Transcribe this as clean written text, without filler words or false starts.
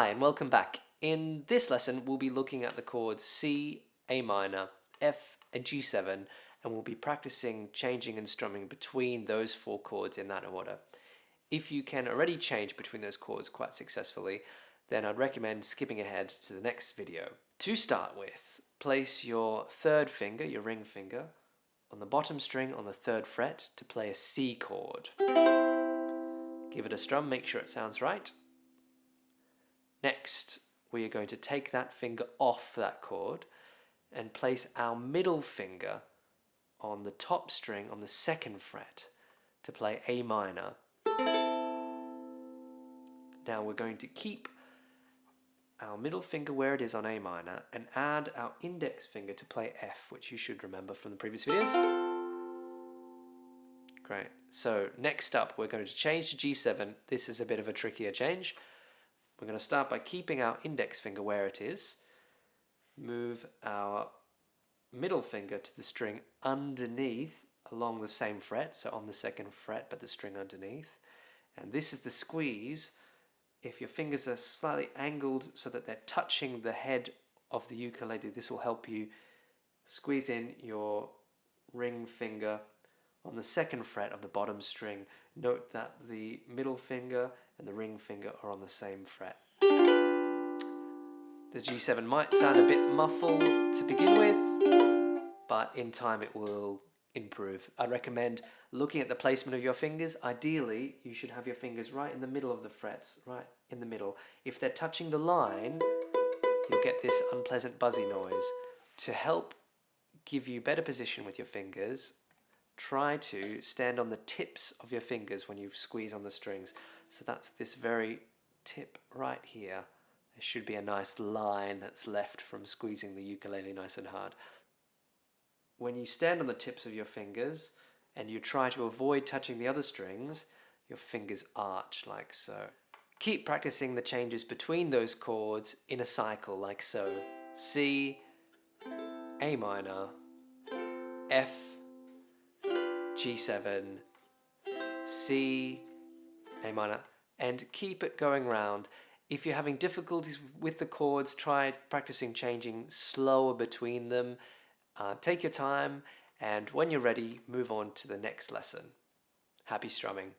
Hi and welcome back. In this lesson we'll be looking at the chords C, A minor, F and G7, and we'll be practicing changing and strumming between those four chords in that order. If you can already change between those chords quite successfully, then I'd recommend skipping ahead to the next video. To start with, place your third finger, your ring finger, on the bottom string on the third fret to play a C chord. Give it a strum, make sure it sounds right. Next, we are going to take that finger off that chord and place our middle finger on the top string on the second fret to play A minor. Now we're going to keep our middle finger where it is on A minor and add our index finger to play F, which you should remember from the previous videos. Great. So next up we're going to change to G7. This is a bit of a trickier change. We're going to start by keeping our index finger where it is, move our middle finger to the string underneath along the same fret, so on the second fret but the string underneath, and this is the squeeze. If your fingers are slightly angled so that they're touching the head of the ukulele, this will help you squeeze in your ring finger on the second fret of the bottom string. Note that the middle finger and the ring finger are on the same fret. The G7 might sound a bit muffled to begin with, but in time it will improve. I'd recommend looking at the placement of your fingers. Ideally, you should have your fingers right in the middle of the frets, right in the middle. If they're touching the line, you'll get this unpleasant buzzy noise. To help give you better position with your fingers, try to stand on the tips of your fingers when you squeeze on the strings. So that's this very tip right here. There should be a nice line that's left from squeezing the ukulele nice and hard. When you stand on the tips of your fingers and you try to avoid touching the other strings, your fingers arch like so. Keep practicing the changes between those chords in a cycle like so. C, A minor, F, G7, C, A minor, and keep it going round. If you're having difficulties with the chords, try practicing changing slower between them. Take your time, and when you're ready, move on to the next lesson. Happy strumming.